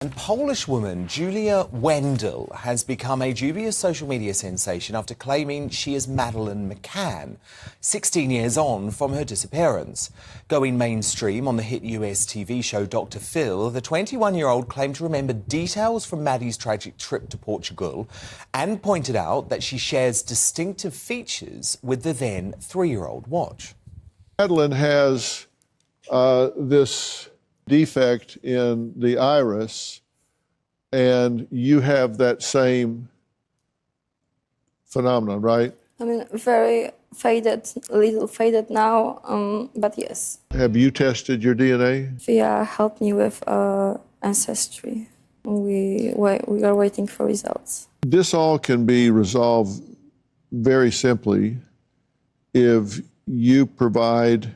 And Polish woman Julia Wendell has become a dubious social media sensation after claiming she is Madeleine McCann, 16 years on from her disappearance. Going mainstream on the hit US TV show Dr. Phil, the 21-year-old claimed to remember details from Maddie's tragic trip to Portugal and pointed out that she shares distinctive features with the then 3-year-old. Watch. Madeleine has this defect in the iris, and you have that same phenomenon, right? I mean, very faded, a little faded now, but yes. Have you tested your DNA? Via helped me with ancestry. We are waiting for results. This all can be resolved very simply if you provide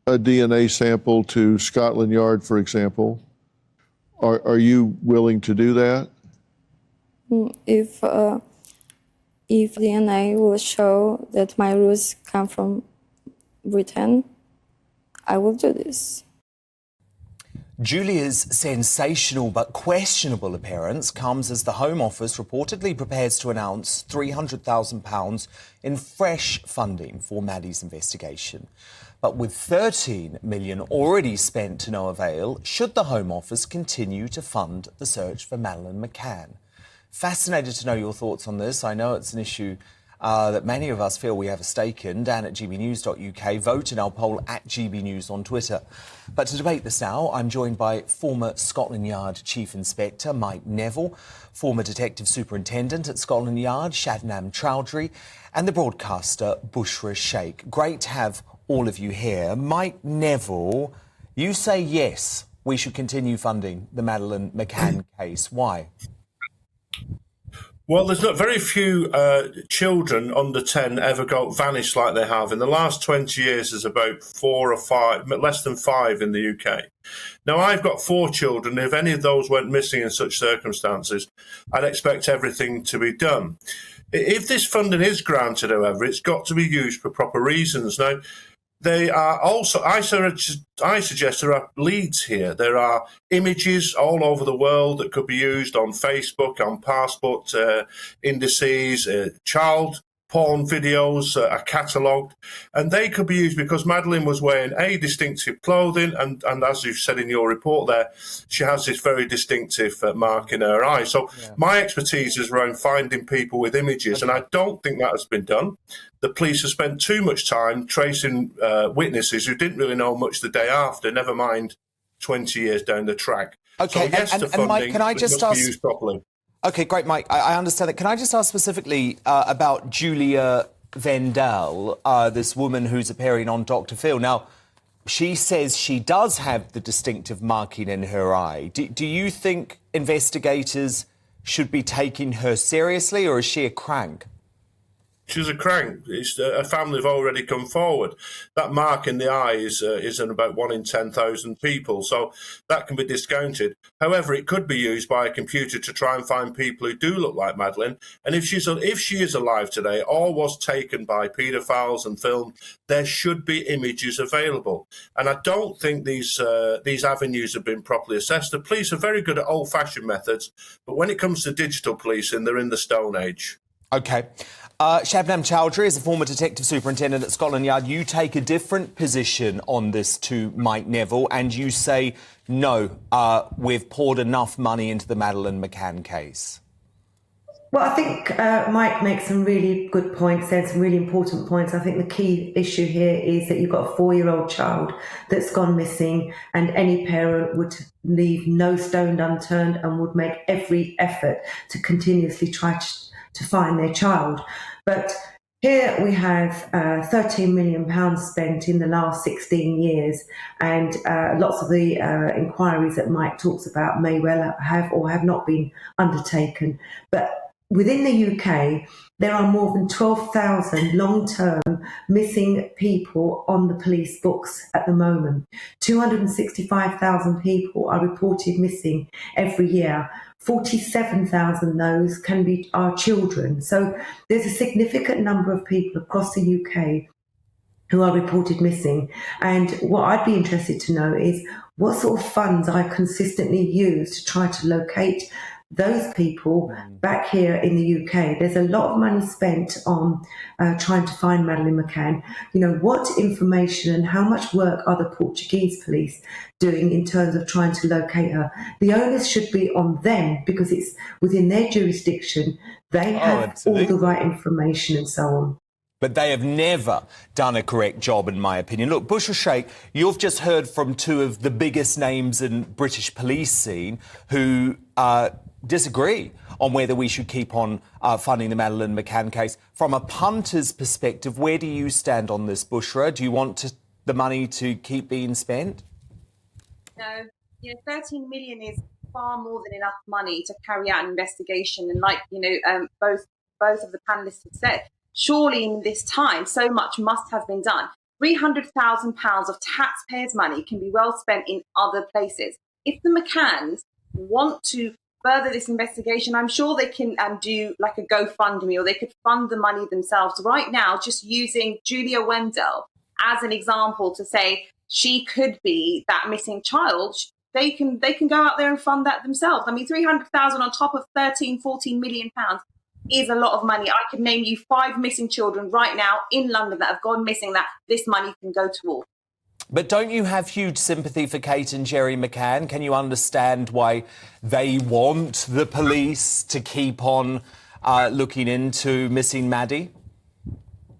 a DNA sample to Scotland Yard, for example. Are you willing to do that? If DNA will show that my roots come from Britain, I will do this. Julia's sensational but questionable appearance comes as the Home Office reportedly prepares to announce £300,000 in fresh funding for Maddie's investigation. But with $13 million already spent to no avail, should the Home Office continue to fund the search for Madeleine McCann? Fascinated to know your thoughts on this. I know it's an issue that many of us feel we have a stake in. Dan at gbnews.uk. Vote in our poll at gbnews on Twitter. But to debate this now, I'm joined by former Scotland Yard Chief Inspector Mike Neville, former Detective Superintendent at Scotland Yard Shabnam Chowdhury, and the broadcaster Bushra Sheikh. Great to have all of you here. Mike Neville, you say yes, we should continue funding the Madeleine McCann case. Why? Well, there's not very few children under 10 ever vanished like they have. In the last 20 years, there's about 4 or 5, less than 5 in the UK. Now, I've got 4 children. If any of those went missing in such circumstances, I'd expect everything to be done. If this funding is granted, however, it's got to be used for proper reasons. Now, they are also, I suggest there are leads here. There are images all over the world that could be used on Facebook, on passport indices, child porn videos are catalogued, and they could be used because Madeleine was wearing distinctive clothing, and as you've said in your report there, she has this very distinctive mark in her eye. So my expertise is around finding people with images, and I don't think that has been done. The police have spent too much time tracing witnesses who didn't really know much the day after, never mind 20 years down the track. Okay, so yes, and Mike, can I just ask... be used properly. OK, great, Mike. I understand that. Can I just ask specifically about Julia Wendell, this woman who's appearing on Dr. Phil? Now, she says she does have the distinctive marking in her eye. Do you think investigators should be taking her seriously, or is she a crank? She's a crank. A family have already come forward. That mark in the eye is in about 1 in 10,000 people, so that can be discounted. However, it could be used by a computer to try and find people who do look like Madeleine. And if she is alive today or was taken by paedophiles and filmed, there should be images available. And I don't think these avenues have been properly assessed. The police are very good at old-fashioned methods, but when it comes to digital policing, they're in the Stone Age. OK. Shabnam Chowdhury is a former Detective Superintendent at Scotland Yard. You take a different position on this to Mike Neville, and you say, no, we've poured enough money into the Madeleine McCann case. Well, I think Mike makes some really good points there, some really important points. I think the key issue here is that you've got a 4-year-old child that's gone missing, and any parent would leave no stone unturned and would make every effort to continuously try to find their child. But here we have £13 million spent in the last 16 years, and lots of the inquiries that Mike talks about may well have or have not been undertaken. But within the UK, there are more than 12,000 long-term missing people on the police books at the moment. 265,000 people are reported missing every year. 47,000 those are children. So there's a significant number of people across the UK who are reported missing. And what I'd be interested to know is what sort of funds I consistently use to try to locate those people back here in the UK. There's a lot of money spent on trying to find Madeleine McCann. You know, what information and how much work are the Portuguese police doing in terms of trying to locate her? The onus should be on them because it's within their jurisdiction. They have all the right information and so on. But they have never done a correct job, in my opinion. Look, Bushra Sheikh, you've just heard from two of the biggest names in British police scene who disagree on whether we should keep on funding the Madeleine McCann case. From a punter's perspective, where do you stand on this, Bushra? Do you want the money to keep being spent? No, 13 million is far more than enough money to carry out an investigation. And like, both of the panelists have said, surely in this time, so much must have been done. £300,000 of taxpayers' money can be well spent in other places. If the McCanns want to further this investigation, I'm sure they can do like a GoFundMe, or they could fund the money themselves. Right now, just using Julia Wendell as an example to say she could be that missing child, they can go out there and fund that themselves. I mean, 300,000 on top of 14 million pounds is a lot of money. I could name you 5 missing children right now in London that have gone missing that this money can go toward. But don't you have huge sympathy for Kate and Gerry McCann? Can you understand why they want the police to keep on looking into missing Maddie?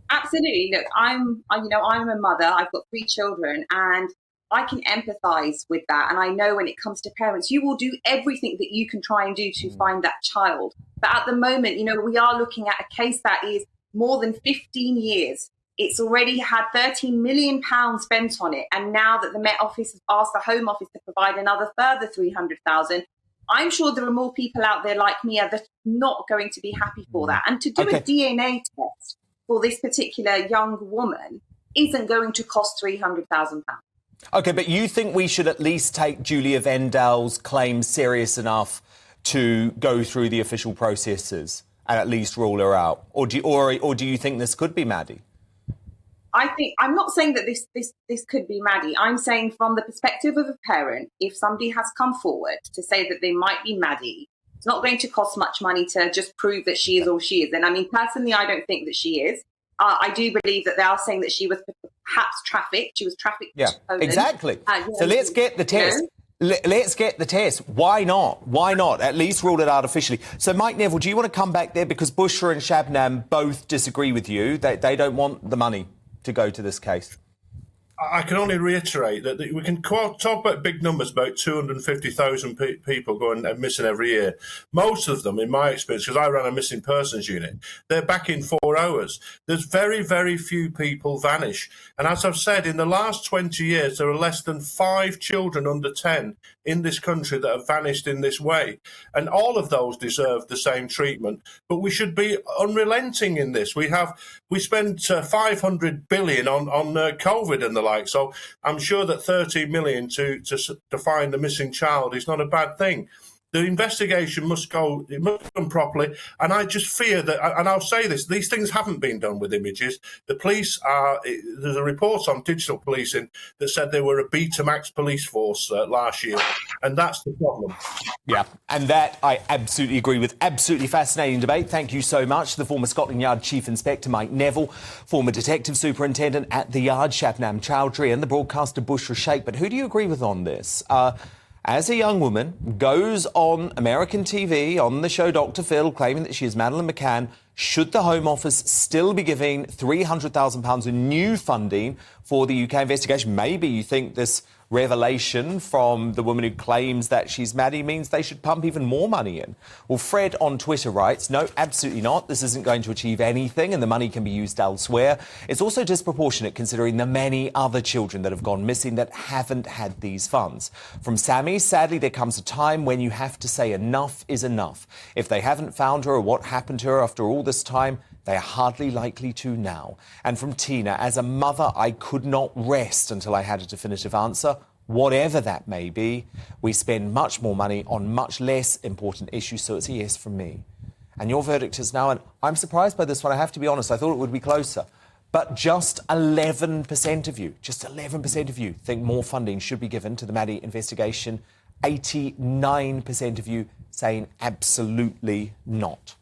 Absolutely. Look, I'm a mother. I've got 3 children, and I can empathise with that. And I know when it comes to parents, you will do everything that you can try and do to find that child. But at the moment, we are looking at a case that is more than 15 years. It's already had £13 million spent on it. And now that the Met Office has asked the Home Office to provide another further 300,000, I'm sure there are more people out there like me that are not going to be happy for that. And to do a DNA test for this particular young woman isn't going to cost £300,000. OK, but you think we should at least take Julia Wendell's claims serious enough to go through the official processes and at least rule her out? Or do you think this could be Maddie? I'm not saying that this could be Maddie. I'm saying from the perspective of a parent, if somebody has come forward to say that they might be Maddie, it's not going to cost much money to just prove that she is or she is. And I mean, personally, I don't think that she is. I do believe that they are saying that she was perhaps trafficked. She was trafficked. Yeah, exactly. So let's get the test. Let's get the test. Why not? Why not? At least rule it out officially. So, Mike Neville, do you want to come back there? Because Bushra and Shabnam both disagree with you. They don't want the money to go to this case. I can only reiterate that we can talk about big numbers, about 250,000 people going missing every year. Most of them, in my experience, because I ran a missing persons unit, they're back in 4 hours. There's very, very few people vanish. And as I've said, in the last 20 years, there are less than 5 children under 10 in this country that have vanished in this way. And all of those deserve the same treatment. But we should be unrelenting in this. We spent 500 billion on COVID and the like. So I'm sure that 30 million to find the missing child is not a bad thing. The investigation must go, it must be done properly. And I just fear that, and I'll say this, these things haven't been done with images. The police there's a report on digital policing that said they were a Betamax police force last year. And that's the problem. Yeah, and that I absolutely agree with. Absolutely fascinating debate. Thank you so much. The former Scotland Yard Chief Inspector Mike Neville, former Detective Superintendent at the Yard Shabnam Chowdhury, and the broadcaster Bushra Sheikh. But who do you agree with on this? As a young woman goes on American TV on the show Dr. Phil claiming that she is Madeleine McCann, should the Home Office still be giving £300,000 in new funding for the UK investigation? Maybe you think this revelation from the woman who claims that she's Maddie means they should pump even more money in. Well, Fred on Twitter writes, no, absolutely not. This isn't going to achieve anything and the money can be used elsewhere. It's also disproportionate considering the many other children that have gone missing that haven't had these funds. From Sammy, sadly, there comes a time when you have to say enough is enough. If they haven't found her or what happened to her after all this time, they are hardly likely to now. And from Tina, as a mother, I could not rest until I had a definitive answer. Whatever that may be, we spend much more money on much less important issues, so it's a yes from me. And your verdict is now, and I'm surprised by this one, I have to be honest, I thought it would be closer. But just 11% of you think more funding should be given to the Maddie investigation. 89% of you saying absolutely not.